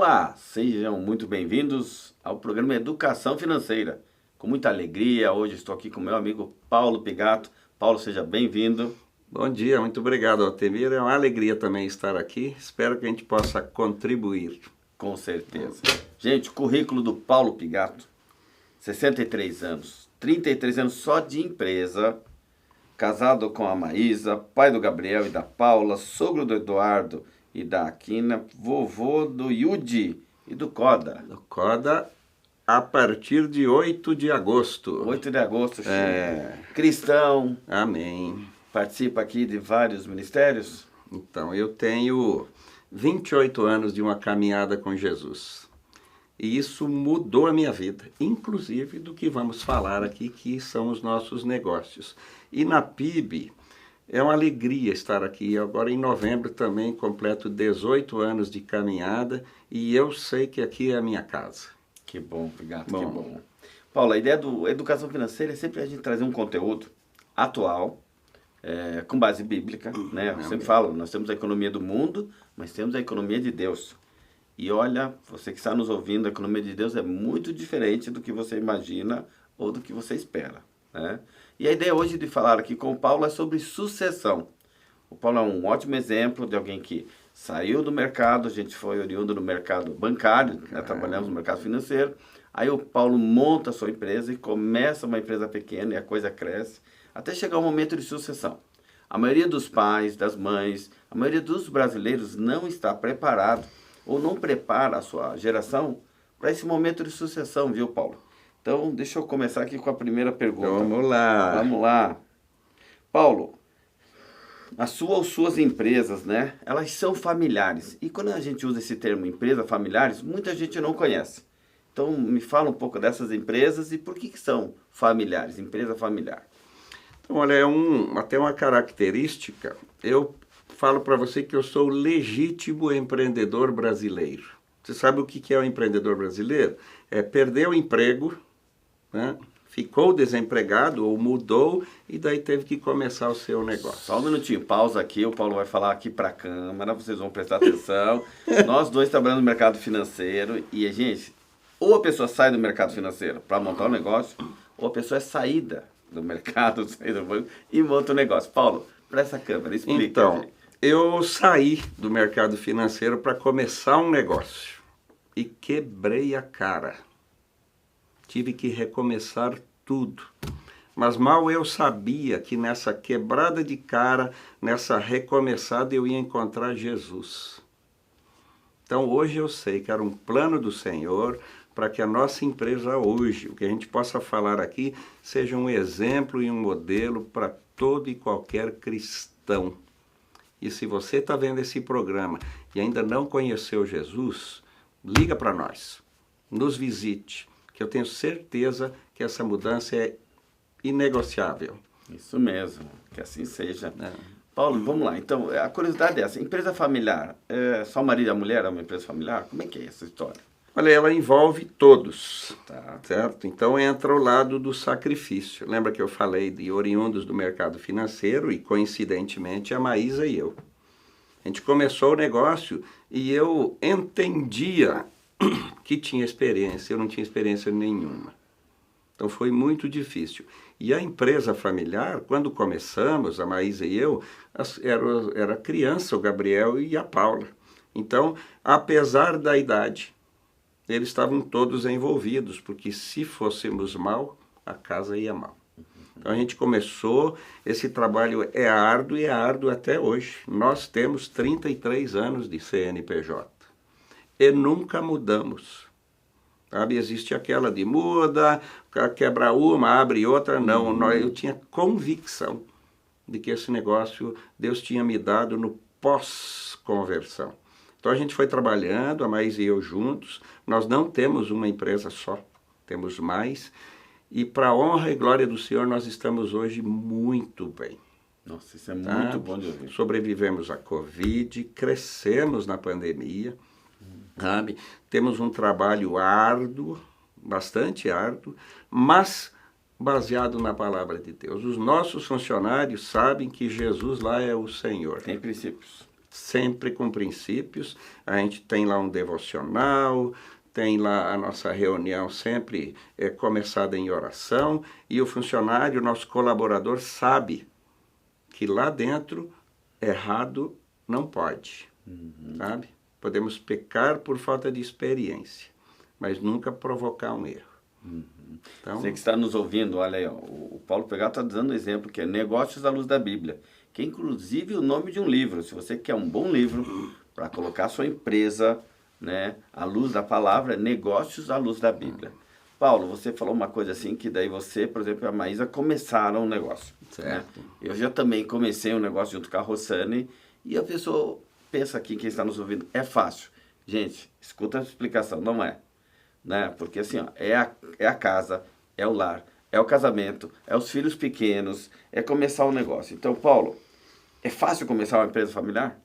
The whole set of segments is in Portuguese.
Olá, sejam muito bem-vindos ao programa Educação Financeira. Com muita alegria, hoje estou aqui com meu amigo Paulo Pigato. Paulo, seja bem-vindo. Bom dia, muito obrigado, Altemir. É uma alegria também estar aqui. Espero que a gente possa contribuir. Com certeza. Gente, o currículo do Paulo Pigato, 63 anos, 33 anos só de empresa, casado com a Maísa, pai do Gabriel e da Paula, sogro do Eduardo e da Aquina, vovô do Yudi e do Coda. Do Coda a partir de 8 de agosto. 8 de agosto, cristão, Amém. participa aqui de vários ministérios. Então, eu tenho 28 anos de uma caminhada com Jesus. E isso mudou a minha vida, inclusive do que vamos falar aqui, que são os nossos negócios. E na PIB, é uma alegria estar aqui. Agora, em novembro, também completo 18 anos de caminhada e eu sei que aqui é a minha casa. Que bom, obrigado, que bom. Paulo, a ideia do Educação Financeira é sempre a gente trazer um conteúdo atual, com base bíblica, né? Eu sempre falo, nós temos a economia do mundo, mas temos a economia de Deus. E olha, você que está nos ouvindo, a economia de Deus é muito diferente do que você imagina ou do que você espera, né? E a ideia hoje de falar aqui com o Paulo é sobre sucessão. O Paulo é um ótimo exemplo de alguém que saiu do mercado, a gente foi oriundo no mercado bancário, né? Trabalhamos no mercado financeiro. Aí o Paulo monta a sua empresa e começa uma empresa pequena e a coisa cresce, até chegar o momento de sucessão. A maioria dos pais, das mães, a maioria dos brasileiros não está preparado ou não prepara a sua geração para esse momento de sucessão, viu, Paulo? Então, deixa eu começar aqui com a primeira pergunta. Vamos lá. Vamos lá. Paulo, a sua ou suas empresas, né? Elas são familiares. E quando a gente usa esse termo empresa familiares, muita gente não conhece. Então, me fala um pouco dessas empresas e por que são familiares, empresa familiar. Então, olha, até uma característica. Eu falo para você que eu sou o legítimo empreendedor brasileiro. Você sabe o que é o empreendedor brasileiro? É perder o emprego, né? Ficou desempregado ou mudou e daí teve que começar o seu negócio. Só um minutinho, pausa aqui, o Paulo vai falar aqui para a câmera, vocês vão prestar atenção. Nós dois trabalhamos no mercado financeiro e, gente, ou a pessoa sai do mercado financeiro para montar um negócio, ou a pessoa é saída do mercado, saída do banco e monta um negócio. Paulo, para essa câmera, explica. Então, eu saí do mercado financeiro para começar um negócio e quebrei a cara. Tive que recomeçar tudo. Mas mal eu sabia que nessa quebrada de cara, nessa recomeçada, eu ia encontrar Jesus. Então hoje eu sei que era um plano do Senhor para que a nossa empresa hoje, o que a gente possa falar aqui, seja um exemplo e um modelo para todo e qualquer cristão. E se você está vendo esse programa e ainda não conheceu Jesus, liga para nós, nos visite, que eu tenho certeza que essa mudança é inegociável. Isso mesmo, que assim seja. Paulo, vamos lá. Então, a curiosidade é essa. Empresa familiar, só o marido e a mulher é uma empresa familiar? Como é que é essa história? Olha, ela envolve todos, Tá. certo? Então entra o lado do sacrifício. Lembra que eu falei de oriundos do mercado financeiro e, coincidentemente, a Maísa e eu. A gente começou o negócio e eu entendia que tinha experiência, eu não tinha experiência nenhuma. Então foi muito difícil. E a empresa familiar, quando começamos, a Maísa e eu, era criança, o Gabriel e a Paula. Então, apesar da idade, eles estavam todos envolvidos, porque se fôssemos mal, a casa ia mal. Então a gente começou, esse trabalho é árduo e é árduo até hoje. Nós temos 33 anos de CNPJ. E nunca mudamos, sabe? Existe aquela de muda, quebra uma, abre outra. Não, eu tinha convicção de que esse negócio Deus tinha me dado no pós-conversão. Então a gente foi trabalhando, a Maísa e eu juntos. Nós não temos uma empresa só, temos mais. E para a honra e glória do Senhor, nós estamos hoje muito bem. Nossa, isso é muito bom de ouvir. Sobrevivemos à Covid, crescemos na pandemia. Sabe? Temos um trabalho árduo, bastante árduo, mas baseado na palavra de Deus. Os nossos funcionários sabem que Jesus lá é o Senhor. Tem princípios. sempre com princípios. A gente tem lá um devocional, tem lá a nossa reunião sempre começada em oração, e o funcionário, o nosso colaborador, sabe que lá dentro errado não pode, sabe? Podemos pecar por falta de experiência, mas nunca provocar um erro. Então, você que está nos ouvindo, olha aí, ó, o Paulo Pegato está dando um exemplo que é Negócios à Luz da Bíblia, que é inclusive o nome de um livro. Se você quer um bom livro para colocar a sua empresa, né, à luz da palavra, Negócios à Luz da Bíblia. Paulo, você falou uma coisa assim, que daí você, por exemplo, e a Maísa começaram um negócio. Certo. Né? Eu já também comecei um negócio junto com a Rossane, e a pessoa pensa aqui, quem está nos ouvindo, é fácil. Gente, escuta a explicação, não é. Né? Porque assim, ó, é a casa, é o lar, é o casamento, é os filhos pequenos, é começar um negócio. Então, Paulo, é fácil começar uma empresa familiar?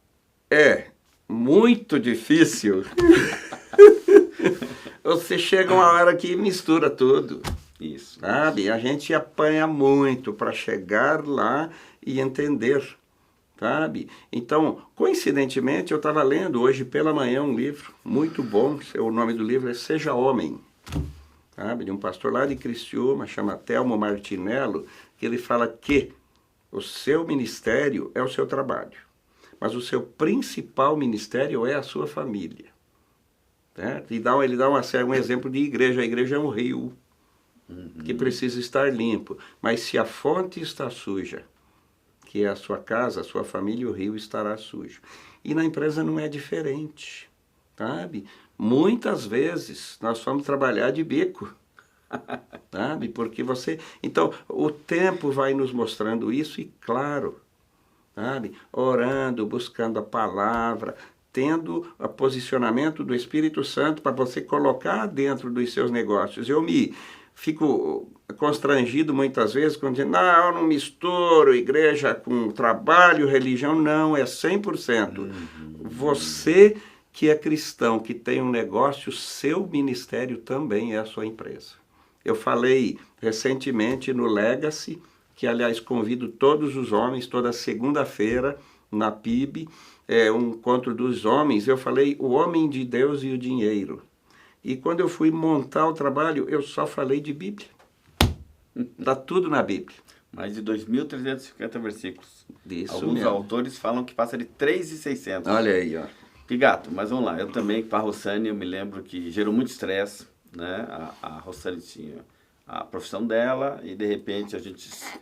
É muito difícil. Você chega uma hora que mistura tudo. Isso. Sabe? A gente apanha muito para chegar lá e entender. Sabe? Então, coincidentemente, eu estava lendo hoje pela manhã um livro muito bom. O nome do livro é Seja Homem. Sabe? De um pastor lá de Criciúma, chama Telmo Martinello, que ele fala que o seu ministério é o seu trabalho, mas o seu principal ministério é a sua família. Certo? E ele dá um exemplo de igreja. A igreja é um rio que precisa estar limpo, mas se a fonte está suja, que é a sua casa, a sua família, o rio estará sujo. E na empresa não é diferente, sabe? Muitas vezes nós vamos trabalhar de bico, sabe? Porque então, o tempo vai nos mostrando isso e, claro, sabe? Orando, buscando a palavra, tendo o posicionamento do Espírito Santo para você colocar dentro dos seus negócios. Eu fico constrangido muitas vezes quando dizem, não, eu não misturo igreja com trabalho, religião. Não, é 100%. Você que é cristão, que tem um negócio, seu ministério também é a sua empresa. Eu falei recentemente no Legacy, que aliás convido todos os homens, toda segunda-feira, na PIB, um encontro dos homens, eu falei o homem de Deus e o dinheiro. E quando eu fui montar o trabalho, eu só falei de Bíblia. Está tudo na Bíblia. Mais de 2.350 versículos. Isso Alguns mesmo. autores falam que passa de 3.600. Olha aí, ó. Pigato, mas vamos lá. Eu também, para a Rossane, eu me lembro que gerou muito estresse, né? A Rossane tinha a profissão dela e, de repente,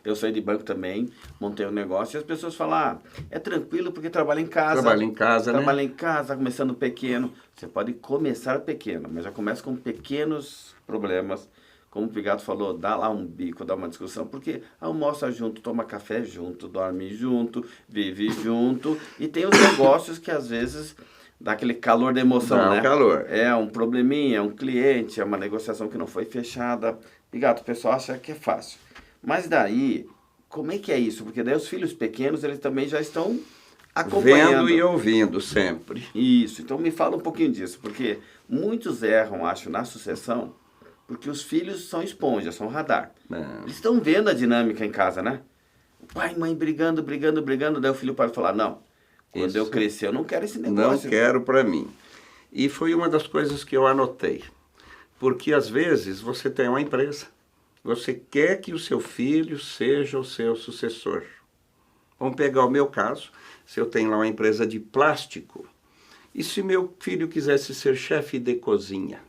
eu saí de banco também, montei um negócio e as pessoas falam, é tranquilo porque trabalha em casa. Trabalha em casa, né? Trabalha em casa, começando pequeno. Você pode começar pequeno, mas já começa com pequenos problemas. Como o Pigato falou, dá lá um bico, dá uma discussão, porque almoça junto, toma café junto, dorme junto, vive junto. E tem os negócios que às vezes dá aquele calor da emoção, dá né? Um calor. É um probleminha, é um cliente, é uma negociação que não foi fechada. Pigato, o pessoal acha que é fácil. Mas daí, como é que é isso? Porque daí os filhos pequenos, eles também já estão acompanhando. Vendo e ouvindo sempre. Isso, então me fala um pouquinho disso, porque muitos erram, acho, na sucessão, porque os filhos são esponjas, são radar. Não. Eles estão vendo a dinâmica em casa, né? O pai e mãe brigando, daí o filho pode falar, não, quando Isso. eu crescer eu não quero esse negócio. Não quero para mim. E foi uma das coisas que eu anotei. Porque às vezes você tem uma empresa, você quer que o seu filho seja o seu sucessor. Vamos pegar o meu caso, se eu tenho lá uma empresa de plástico, e se meu filho quisesse ser chefe de cozinha?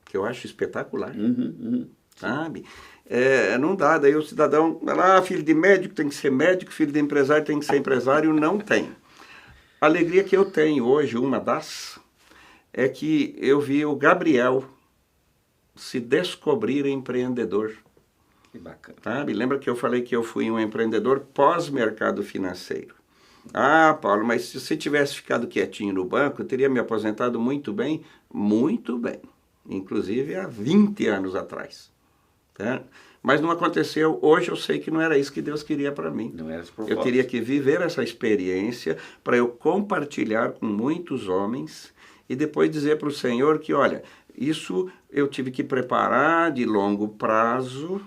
Que eu acho espetacular, sabe? Não dá, daí o cidadão, filho de médico tem que ser médico, filho de empresário tem que ser empresário, não tem. A alegria que eu tenho hoje, uma das, é que eu vi o Gabriel se descobrir empreendedor. Que bacana. Sabe? Lembra que eu falei que eu fui um empreendedor pós-mercado financeiro? Ah, Paulo, mas se você tivesse ficado quietinho no banco, eu teria me aposentado muito bem. Muito bem. Inclusive há 20 anos atrás. Tá? Mas não aconteceu. Hoje eu sei que não era isso que Deus queria para mim. Não era esse Eu propósito. teria que viver essa experiência para eu compartilhar com muitos homens e depois dizer para o Senhor que, olha, isso eu tive que preparar de longo prazo,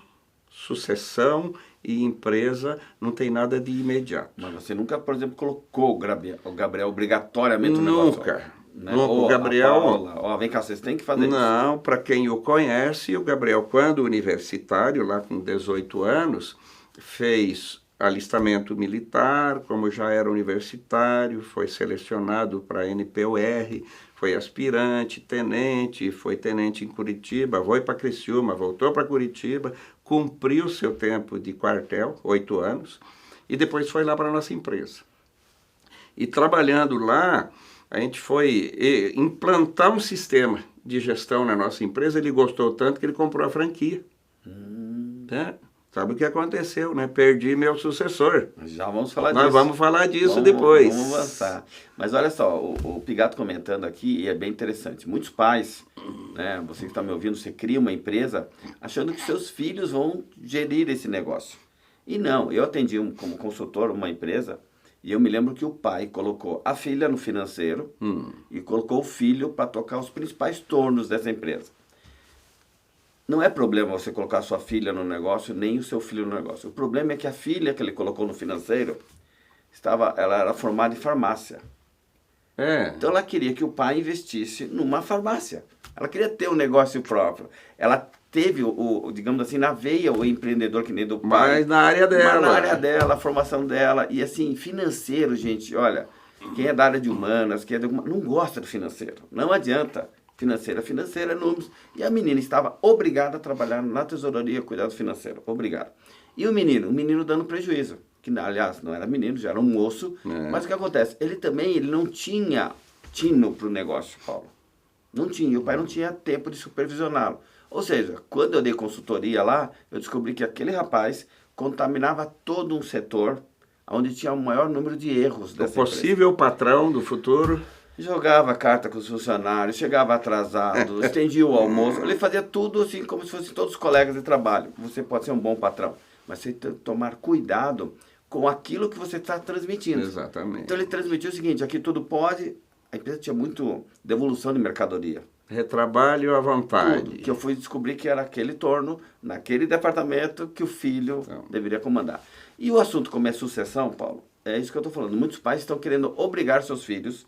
sucessão, e empresa não tem nada de imediato. Mas você nunca, por exemplo, colocou o Gabriel obrigatoriamente no negócio? Nunca. Né? Nunca. O Gabriel... Paula, vem cá, vocês têm que fazer isso. Não, para quem o conhece, o Gabriel, quando universitário, lá com 18 anos, fez alistamento militar, como já era universitário, foi selecionado para a NPUR, foi aspirante, tenente, foi tenente em Curitiba, foi para Criciúma, voltou para Curitiba, cumpriu seu tempo de quartel, 8 anos, e depois foi lá para a nossa empresa. E trabalhando lá, a gente foi implantar um sistema de gestão na nossa empresa, ele gostou tanto que ele comprou a franquia. Né? Sabe o que aconteceu, né? Perdi meu sucessor. Já vamos falar disso. Nós vamos falar disso depois. Vamos avançar. Mas olha só, o Pigato comentando aqui, e é bem interessante. Muitos pais, né, você que está me ouvindo, você cria uma empresa achando que seus filhos vão gerir esse negócio. E não, eu atendi como consultor uma empresa e eu me lembro que o pai colocou a filha no financeiro e colocou o filho para tocar os principais tornos dessa empresa. Não é problema você colocar a sua filha no negócio, nem o seu filho no negócio. O problema é que a filha que ele colocou no financeiro, ela era formada em farmácia. Então ela queria que o pai investisse numa farmácia. Ela queria ter um negócio próprio. Ela teve, digamos assim, na veia o empreendedor que nem do pai. Mas na área dela. Mas na área dela, a formação dela. E assim, financeiro, gente, olha, quem é da área de humanas, não gosta do financeiro. Não adianta. Financeira, números. E a menina estava obrigada a trabalhar na tesouraria, cuidado financeiro. Obrigada. E o menino dando prejuízo. Que, aliás, não era menino, já era um moço. Mas o que acontece? Ele não tinha tino para o negócio, Paulo. Não tinha. E o pai não tinha tempo de supervisioná-lo. Ou seja, quando eu dei consultoria lá, eu descobri que aquele rapaz contaminava todo um setor onde tinha o maior número de erros dessa empresa. O possível patrão do futuro... Jogava carta com os funcionários, chegava atrasado, estendia o almoço. Ele fazia tudo assim como se fossem todos os colegas de trabalho. Você pode ser um bom patrão, mas você tem que tomar cuidado com aquilo que você está transmitindo. Exatamente. Então ele transmitiu o seguinte, aqui tudo pode, a empresa tinha muito devolução de mercadoria. Retrabalho à vontade. Tudo, que eu fui descobrir que era aquele torno, naquele departamento que o filho deveria comandar. E o assunto como é sucessão, Paulo, é isso que eu estou falando. Muitos pais estão querendo obrigar seus filhos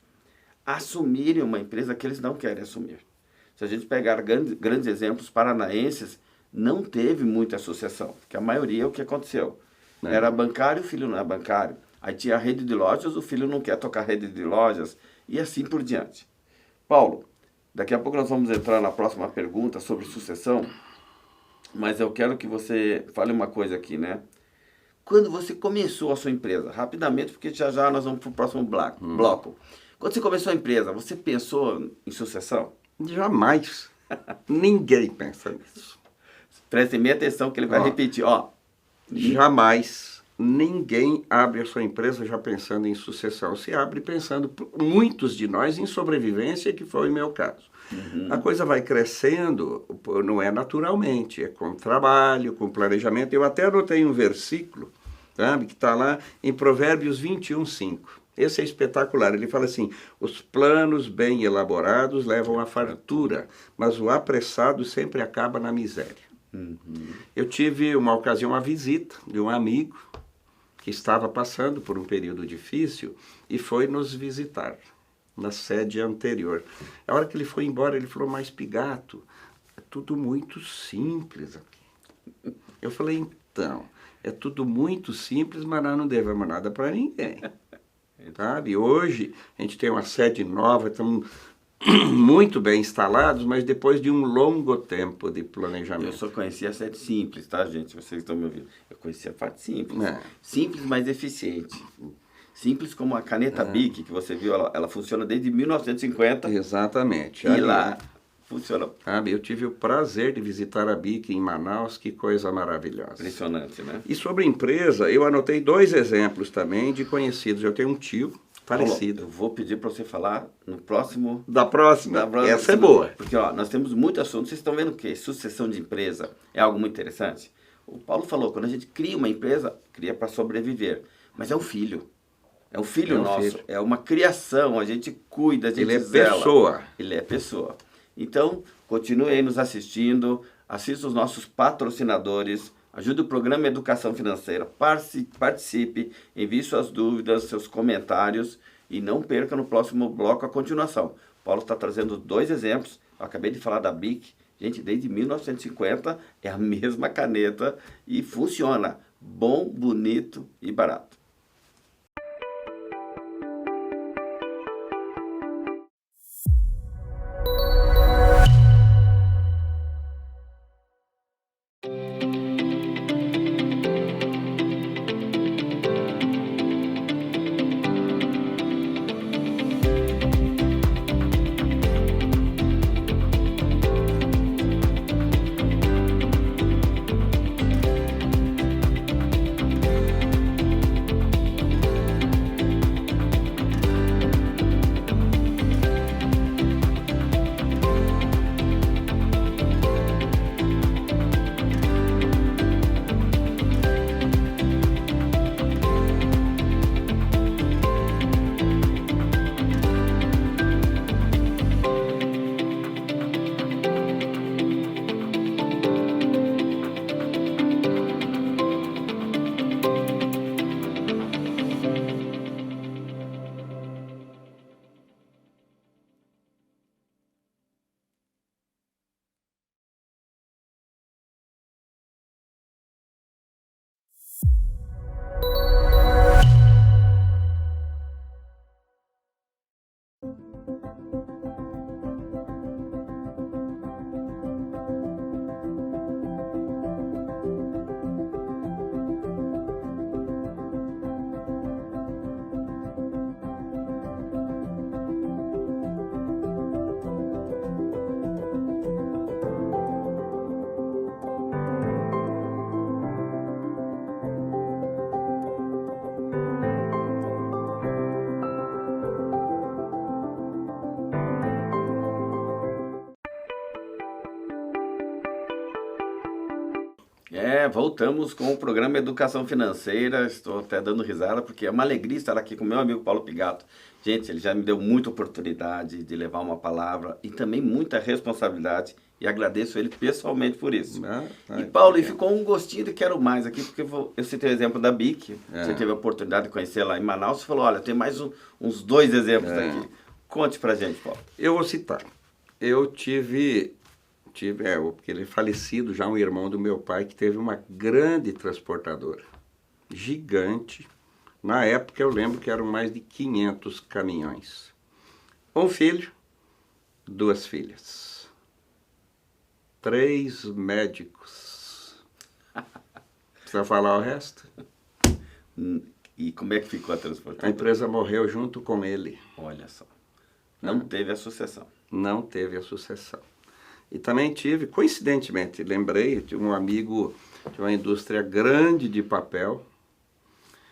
assumirem uma empresa que eles não querem assumir. Se a gente pegar grandes exemplos paranaenses, não teve muita sucessão, porque a maioria é o que aconteceu. Era bancário, o filho não é bancário. Aí tinha a rede de lojas, o filho não quer tocar rede de lojas, e assim por diante. Paulo, daqui a pouco nós vamos entrar na próxima pergunta sobre sucessão, mas eu quero que você fale uma coisa aqui, né? Quando você começou a sua empresa, rapidamente, porque já nós vamos para o próximo bloco. Quando você começou a empresa, você pensou em sucessão? Jamais. Ninguém pensa nisso. Prestem bem atenção que ele vai repetir. Jamais. Ninguém abre a sua empresa já pensando em sucessão. Se abre pensando, muitos de nós, em sobrevivência, que foi o meu caso. A coisa vai crescendo, não é naturalmente, é com trabalho, com planejamento. Eu até anotei um versículo, sabe, que está lá em Provérbios 21:5. Esse é espetacular. Ele fala assim, os planos bem elaborados levam à fartura, mas o apressado sempre acaba na miséria. Eu tive uma ocasião, uma visita de um amigo que estava passando por um período difícil e foi nos visitar na sede anterior. A hora que ele foi embora, ele falou, mas Pigato, é tudo muito simples aqui. Eu falei, então, é tudo muito simples, mas nós não devemos nada para ninguém. Sabe? Hoje a gente tem uma sede nova, estamos muito bem instalados, mas depois de um longo tempo de planejamento. Eu só conhecia a sede simples, tá, gente? Vocês estão me ouvindo. Eu conhecia a parte simples. Simples, mas eficiente. Simples como a caneta Bic, que você viu, ela funciona desde 1950. Exatamente. E lá funciona. Sabe, eu tive o prazer de visitar a Bic em Manaus, que coisa maravilhosa. Impressionante, né? E sobre empresa, eu anotei 2 exemplos também de conhecidos. Eu tenho um tio parecido. Eu vou pedir para você falar no próximo... Da próxima. Essa é boa. Porque nós temos muito assunto. Vocês estão vendo o quê? Sucessão de empresa é algo muito interessante. O Paulo falou, quando a gente cria uma empresa, cria para sobreviver. Mas é um filho. É um filho nosso. É uma criação. A gente cuida, a gente zela. Pessoa. Ele é pessoa. Então, continue aí nos assistindo, assista os nossos patrocinadores, Ajude o programa Educação Financeira, participe, envie suas dúvidas, seus comentários e não perca no próximo bloco a continuação. Paulo está trazendo 2 exemplos, eu acabei de falar da BIC, gente, desde 1950 é a mesma caneta e funciona, bom, bonito e barato. Voltamos com o programa Educação Financeira. Estou até dando risada porque é uma alegria estar aqui com meu amigo Paulo Pigato. Gente, ele já me deu muita oportunidade de levar uma palavra e também muita responsabilidade e agradeço ele pessoalmente por isso. E Paulo, e ficou um gostinho de quero mais aqui, porque eu citei o exemplo da BIC, você teve a oportunidade de conhecer lá em Manaus, você falou, olha, tem mais uns 2 exemplos aqui. Conte pra gente, Paulo. Eu vou citar. Eu tive porque ele é falecido já, um irmão do meu pai, que teve uma grande transportadora, gigante. Na época eu lembro que eram mais de 500 caminhões. Um filho, 2 filhas. 3 médicos. Precisa falar o resto? E como é que ficou a transportadora? A empresa morreu junto com ele. Olha só. Não teve a sucessão. Não teve a sucessão. E também tive, coincidentemente, lembrei de um amigo de uma indústria grande de papel.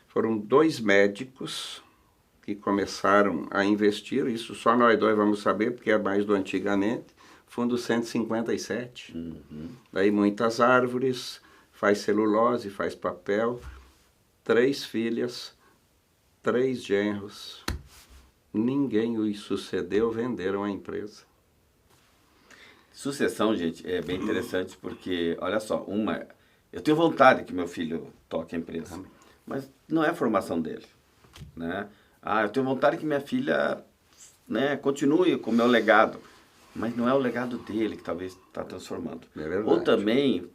Foram 2 médicos que começaram a investir, isso só nós 2 vamos saber, porque é mais do antigamente, Fundo 157. Daí muitas árvores, faz celulose, faz papel, 3 filhas, 3 genros. Ninguém os sucedeu, venderam a empresa. Sucessão, gente, é bem interessante porque, olha só, eu tenho vontade que meu filho toque a empresa, mas não é a formação dele, né? Eu tenho vontade que minha filha, né, continue com o meu legado, mas não é o legado dele que talvez está transformando. É verdade. Ou também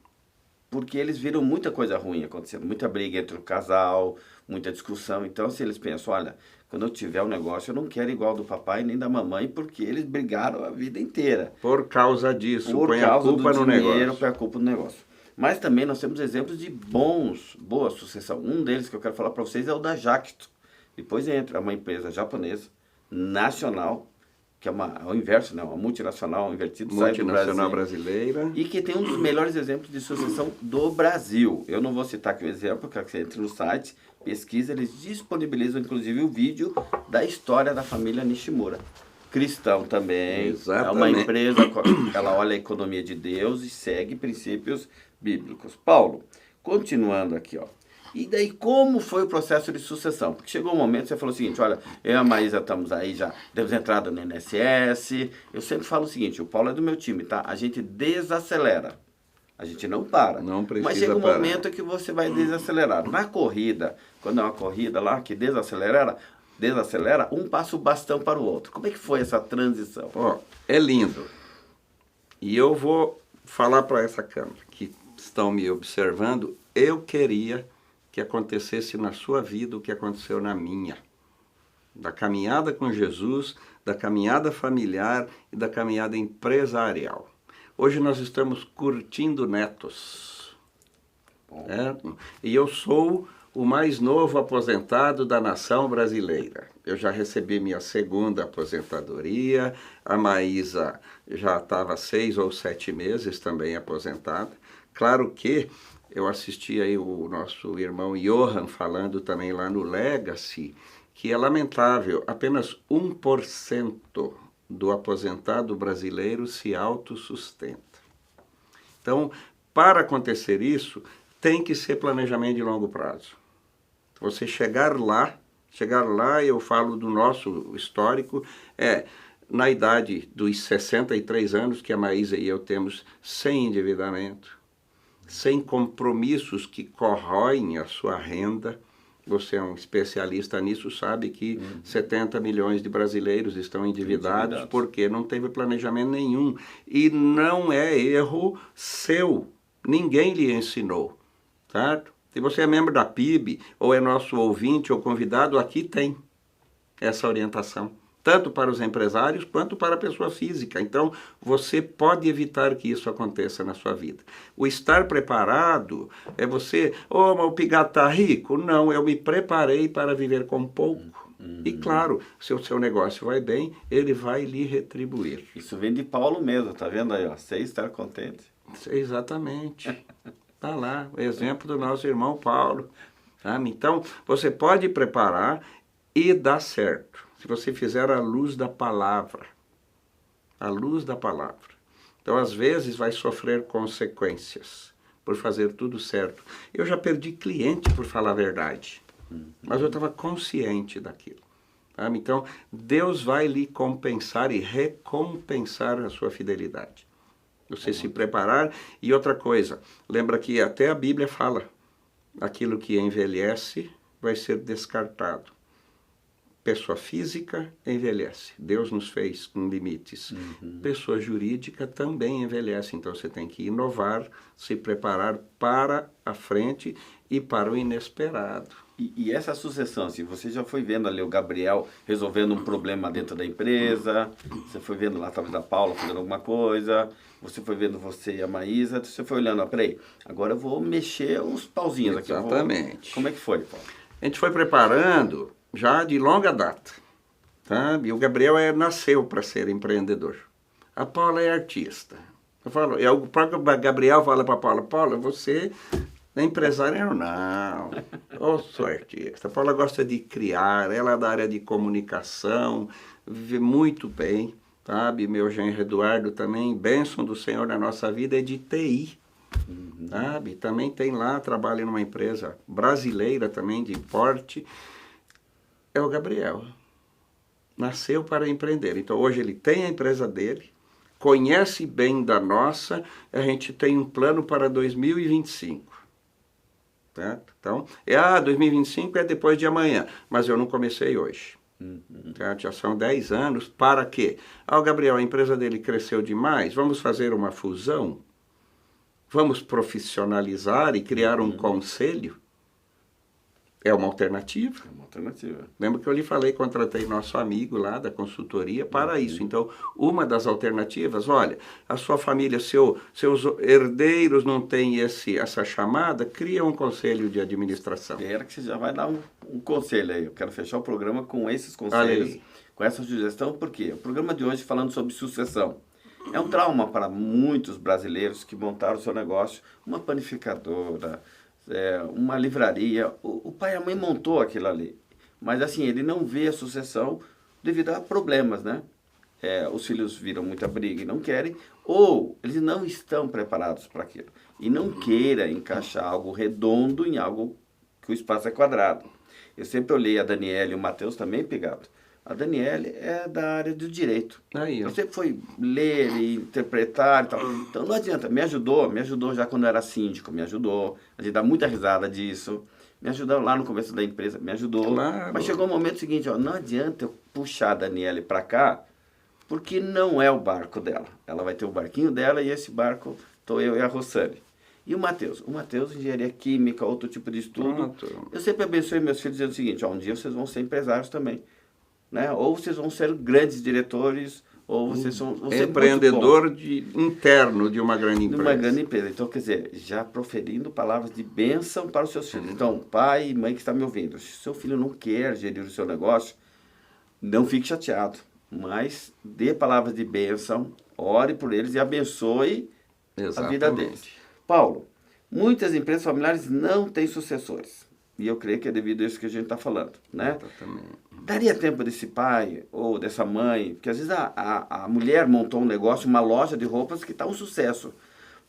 porque eles viram muita coisa ruim acontecendo, muita briga entre o casal, muita discussão. Então, se eles pensam, olha, quando eu tiver um negócio, eu não quero igual do papai nem da mamãe, porque eles brigaram a vida inteira. Por causa disso, põe a culpa no negócio. Põe a culpa no negócio. Mas também nós temos exemplos de boa sucessão. Um deles que eu quero falar para vocês é o da Jacto. Depois entra uma empresa japonesa, nacional, que é ao inverso, né? Uma multinacional, invertido, sai do Brasil. Multinacional brasileira. E que tem um dos melhores exemplos de sucessão do Brasil. Eu não vou citar aqui o exemplo, quero que você entre no site, pesquisa, eles disponibilizam inclusive o vídeo da história da família Nishimura. Cristão também. Exatamente. É uma empresa, ela olha a economia de Deus e segue princípios bíblicos. Paulo, continuando aqui, ó. E daí, como foi o processo de sucessão? Porque chegou um momento que você falou o seguinte, olha, eu e a Maísa estamos aí, já demos entrada no INSS. Eu sempre falo o seguinte, o Paulo é do meu time, tá? A gente desacelera. A gente não para. Não precisa Mas chega um parar. momento que você vai desacelerar. Na corrida, quando é uma corrida lá que desacelera, um passa o bastão para o outro. Como é que foi essa transição? Ó, é lindo. E eu vou falar para essa câmera que estão me observando, eu queria que acontecesse na sua vida o que aconteceu na minha. Da caminhada com Jesus, da caminhada familiar e da caminhada empresarial. Hoje nós estamos curtindo netos. Certo? E eu sou o mais novo aposentado da nação brasileira. Eu já recebi minha segunda aposentadoria, a Maísa já estava 6 ou 7 meses também aposentada. Claro que eu assisti aí o nosso irmão Johan falando também lá no Legacy, que é lamentável, apenas 1% do aposentado brasileiro se autossustenta. Então, para acontecer isso, tem que ser planejamento de longo prazo. Você chegar lá, eu falo do nosso histórico, na idade dos 63 anos que a Maísa e eu temos, sem endividamento, sem compromissos que corroem a sua renda. Você é um especialista nisso, sabe que 70 milhões de brasileiros estão endividados porque não teve planejamento nenhum. E não é erro seu, ninguém lhe ensinou, certo? Se você é membro da PIB, ou é nosso ouvinte ou convidado, aqui tem essa orientação, tanto para os empresários quanto para a pessoa física. Então, você pode evitar que isso aconteça na sua vida. O estar preparado é você, mas o Pigato está rico? Não, eu me preparei para viver com pouco. E claro, se o seu negócio vai bem, ele vai lhe retribuir. Isso vem de Paulo mesmo, tá vendo aí, ó? Você estar contente. Exatamente. Está lá, o exemplo do nosso irmão Paulo. Sabe? Então, você pode preparar e dar certo. Se você fizer a luz da palavra. A luz da palavra. Então, às vezes, vai sofrer consequências por fazer tudo certo. Eu já perdi cliente por falar a verdade. Mas eu estava consciente daquilo. Sabe? Então, Deus vai lhe compensar e recompensar a sua fidelidade. Você se preparar. E outra coisa, lembra que até a Bíblia fala, aquilo que envelhece vai ser descartado. Pessoa física envelhece, Deus nos fez com limites. Pessoa jurídica também envelhece, então você tem que inovar, se preparar para a frente e para o inesperado. E essa sucessão, assim, você já foi vendo ali o Gabriel resolvendo um problema dentro da empresa, você foi vendo lá, talvez a Paula fazendo alguma coisa, você foi vendo você e a Maísa, você foi olhando, peraí, agora eu vou mexer os pauzinhos aqui. Exatamente. Como é que foi, Paulo? A gente foi preparando já de longa data, sabe? O Gabriel nasceu para ser empreendedor. A Paula é artista. O próprio Gabriel fala para a Paula, Paula, você é empresária? Não, eu sou artista. A Paula gosta de criar, ela é da área de comunicação, vive muito bem, sabe? Meu genro Eduardo também, bênção do Senhor na nossa vida, é de TI. Sabe? Também tem lá, trabalha numa empresa brasileira também, de porte. É o Gabriel. Nasceu para empreender. Então, hoje ele tem a empresa dele, conhece bem da nossa, a gente tem um plano para 2025. Certo? Então, 2025 é depois de amanhã, mas eu não comecei hoje. Certo? Já são 10 anos. Para quê? Gabriel, a empresa dele cresceu demais, vamos fazer uma fusão? Vamos profissionalizar e criar um conselho? É uma alternativa. É uma alternativa. Lembra que eu lhe falei, contratei nosso amigo lá da consultoria para isso. Então, uma das alternativas, olha, a sua família, seus herdeiros não têm essa chamada, cria um conselho de administração. Espera que você já vai dar um conselho aí. Eu quero fechar o programa com esses conselhos, com essa sugestão, porque o programa de hoje falando sobre sucessão. É um trauma para muitos brasileiros que montaram o seu negócio, uma panificadora, uma livraria. O pai e a mãe montou aquilo ali. Mas assim, ele não vê a sucessão devido a problemas, né? Os filhos viram muita briga e não querem, ou eles não estão preparados para aquilo. E não queira encaixar algo redondo em algo que o espaço é quadrado. Eu sempre olhei a Daniela e o Matheus também, Pigato, A Daniele é da área do direito. Aí, ó. Eu sempre fui ler e interpretar e tal. Então não adianta. Me ajudou já quando eu era síndico, me ajudou. A gente dá muita risada disso. Me ajudou lá no começo da empresa, me ajudou. Claro. Mas chegou o momento seguinte, ó, não adianta eu puxar a Daniele para cá, porque não é o barco dela. Ela vai ter o barquinho dela e esse barco estou eu e a Rossane. E o Matheus? O Matheus, engenharia química, outro tipo de estudo. Pronto. Eu sempre abençoei meus filhos dizendo o seguinte, ó, um dia vocês vão ser empresários também. Né? Ou vocês vão ser grandes diretores, ou vocês vão ser empreendedor interno de uma grande empresa. De uma grande empresa. Então, quer dizer, já proferindo palavras de bênção para os seus filhos. Então, pai e mãe que está me ouvindo, se seu filho não quer gerir o seu negócio, não fique chateado, mas dê palavras de bênção, ore por eles e abençoe a vida deles. Paulo, muitas empresas familiares não têm sucessores. E eu creio que é devido a isso que a gente está falando, né? Exatamente. Daria tempo desse pai ou dessa mãe, porque às vezes a mulher montou um negócio, uma loja de roupas que está um sucesso,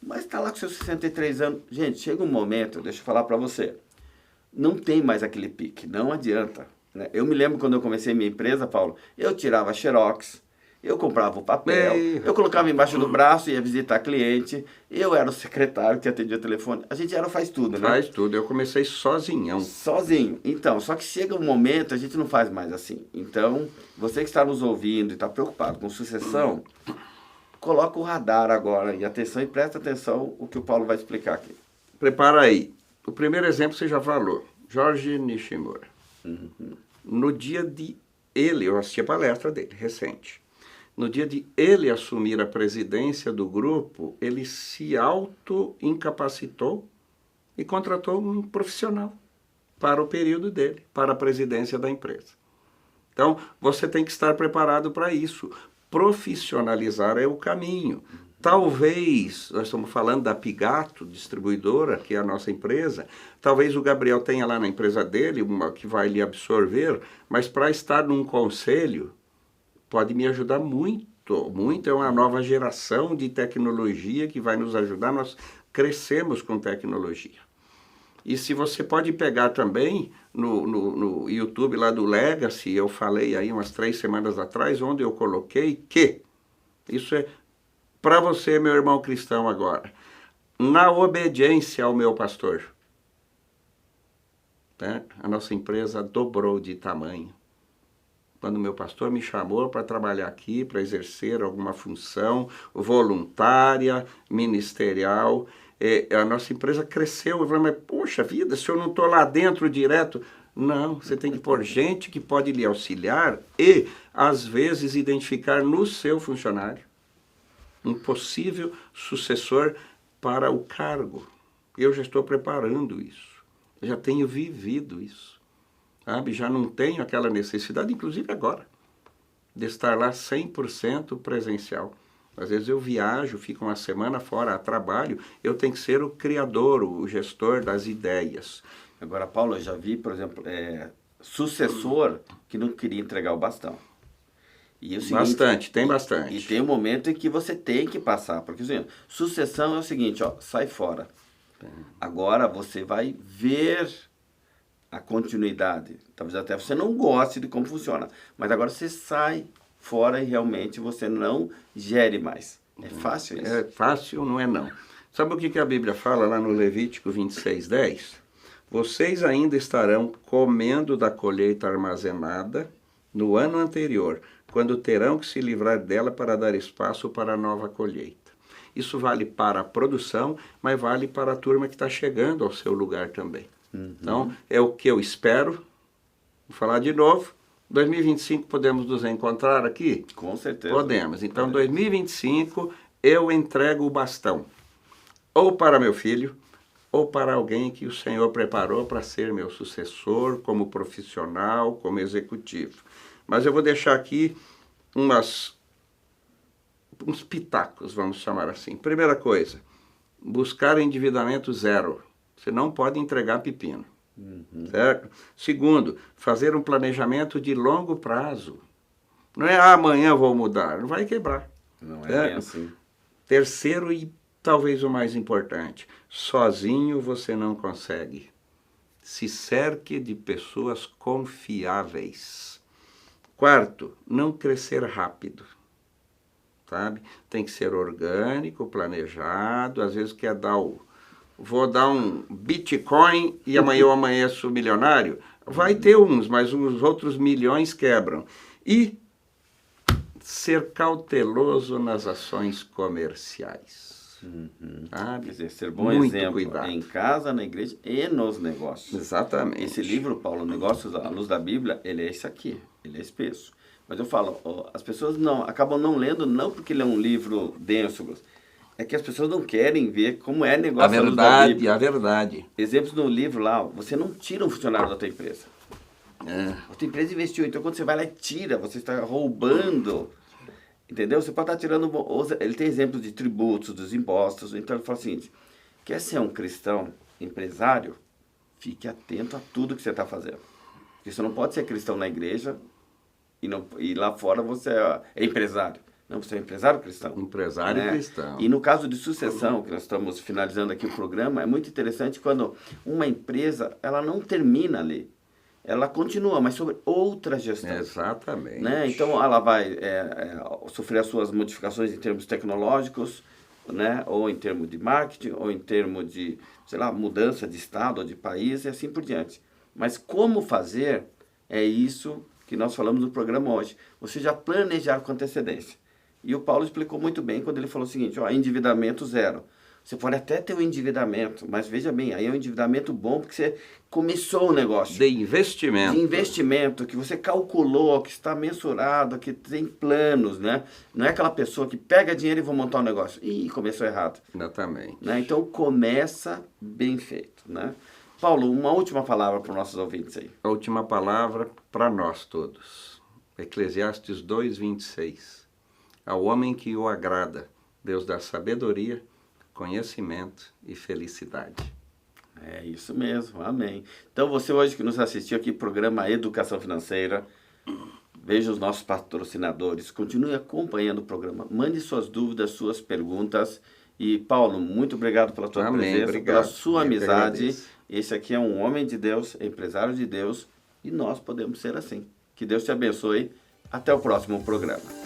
mas está lá com seus 63 anos. Gente, chega um momento, deixa eu falar para você, não tem mais aquele pique, não adianta. Né? Eu me lembro quando eu comecei minha empresa, Paulo, eu tirava xerox, eu comprava o papel, eu colocava embaixo do braço, ia visitar cliente, eu era o secretário que atendia o telefone. A gente faz tudo, né? Faz tudo. Eu comecei sozinhão. Sozinho. Então, só que chega um momento, a gente não faz mais assim. Então, você que está nos ouvindo e está preocupado com sucessão, coloca o radar agora e atenção e presta atenção o que o Paulo vai explicar aqui. Prepara aí. O primeiro exemplo você já falou. Jorge Nishimura. No dia de eu assisti a palestra dele, recente. No dia de ele assumir a presidência do grupo, ele se auto-incapacitou e contratou um profissional para o período dele, para a presidência da empresa. Então, você tem que estar preparado para isso. Profissionalizar é o caminho. Talvez, nós estamos falando da Pigato, distribuidora, que é a nossa empresa, talvez o Gabriel tenha lá na empresa dele uma que vai lhe absorver, mas para estar num conselho, pode me ajudar muito, muito. É uma nova geração de tecnologia que vai nos ajudar, nós crescemos com tecnologia. E se você pode pegar também no YouTube lá do Legacy, eu falei aí umas 3 semanas atrás, onde eu coloquei que, isso é para você, meu irmão cristão agora, na obediência ao meu pastor, né? A nossa empresa dobrou de tamanho. Quando meu pastor me chamou para trabalhar aqui, para exercer alguma função voluntária, ministerial, a nossa empresa cresceu. Eu falei, mas poxa vida, se eu não estou lá dentro direto... Não, você tem que pôr gente que pode lhe auxiliar e, às vezes, identificar no seu funcionário um possível sucessor para o cargo. Eu já estou preparando isso, já tenho vivido isso. Sabe? Já não tenho aquela necessidade, inclusive agora, de estar lá 100% presencial. Às vezes eu viajo, fico uma semana fora a trabalho, eu tenho que ser o criador, o gestor das ideias. Agora, Paulo, eu já vi, por exemplo, sucessor que não queria entregar o bastão. E o seguinte, bastante, tem bastante. E tem um momento em que você tem que passar, porque assim, sucessão é o seguinte, ó, sai fora. Agora você vai ver a continuidade. Talvez até você não goste de como funciona, mas agora você sai fora e realmente você não gere mais. É fácil isso? É fácil, não é não. Sabe o que a Bíblia fala lá no Levítico 26:10? Vocês ainda estarão comendo da colheita armazenada no ano anterior, quando terão que se livrar dela para dar espaço para a nova colheita. Isso vale para a produção, mas vale para a turma que está chegando ao seu lugar também. Então, é o que eu espero. Vou falar de novo. 2025 podemos nos encontrar aqui? Com certeza. Podemos. Então, 2025 eu entrego o bastão. Ou para meu filho, ou para alguém que o Senhor preparou para ser meu sucessor, como profissional, como executivo. Mas eu vou deixar aqui uns pitacos, vamos chamar assim. Primeira coisa, buscar endividamento zero. Você não pode entregar pepino, certo? Segundo, fazer um planejamento de longo prazo. Não é amanhã vou mudar, não vai quebrar. Não é bem assim. Terceiro e talvez o mais importante, sozinho você não consegue. Se cerque de pessoas confiáveis. Quarto, não crescer rápido, sabe? Tem que ser orgânico, planejado, às vezes quer dar vou dar um Bitcoin e amanhã eu amanheço milionário. Vai ter uns, mas os outros milhões quebram. E ser cauteloso nas ações comerciais. Quer dizer, ser bom Muito exemplo cuidado. em casa, na igreja e nos negócios. Exatamente. Esse livro, Paulo, Negócios à Luz da Bíblia, ele é esse aqui, ele é espesso. Mas eu falo, as pessoas acabam não lendo, não porque ele é um livro denso, é que as pessoas não querem ver como é negócio à luz da Bíblia. A verdade. Exemplos no livro lá, você não tira um funcionário da tua empresa. A tua empresa investiu, então quando você vai lá e tira, você está roubando. Entendeu? Você pode estar tirando... Ele tem exemplos de tributos, dos impostos. Então ele fala o seguinte, quer ser um cristão empresário? Fique atento a tudo que você está fazendo. Porque você não pode ser cristão na igreja e lá fora você é empresário. Não, você é um empresário cristão. Empresário cristão. E no caso de sucessão, que nós estamos finalizando aqui o programa, é muito interessante quando uma empresa, ela não termina ali. Ela continua, mas sobre outra gestão. Exatamente. Né? Então, ela vai sofrer as suas modificações em termos tecnológicos, né? Ou em termos de marketing, ou em termos de, sei lá, mudança de estado ou de país e assim por diante. Mas como fazer, é isso que nós falamos no programa hoje. Você já planejar com antecedência. E o Paulo explicou muito bem quando ele falou o seguinte, endividamento zero. Você pode até ter um endividamento, mas veja bem, aí é um endividamento bom porque você começou o negócio. De investimento. De investimento, que você calculou, que está mensurado, que tem planos, né? Não é aquela pessoa que pega dinheiro e vou montar um negócio. Ih, começou errado. Exatamente. Né? Então começa bem feito, né? Paulo, uma última palavra para os nossos ouvintes aí. A última palavra para nós todos. Eclesiastes 2:26. Ao homem que o agrada, Deus dá sabedoria, conhecimento e felicidade. É isso mesmo, amém. Então você hoje que nos assistiu aqui, programa Educação Financeira, veja os nossos patrocinadores, continue acompanhando o programa, mande suas dúvidas, suas perguntas. E Paulo, muito obrigado pela tua presença, obrigado. Pela sua amizade. Esse aqui é um homem de Deus, empresário de Deus, e nós podemos ser assim. Que Deus te abençoe. Até o próximo programa.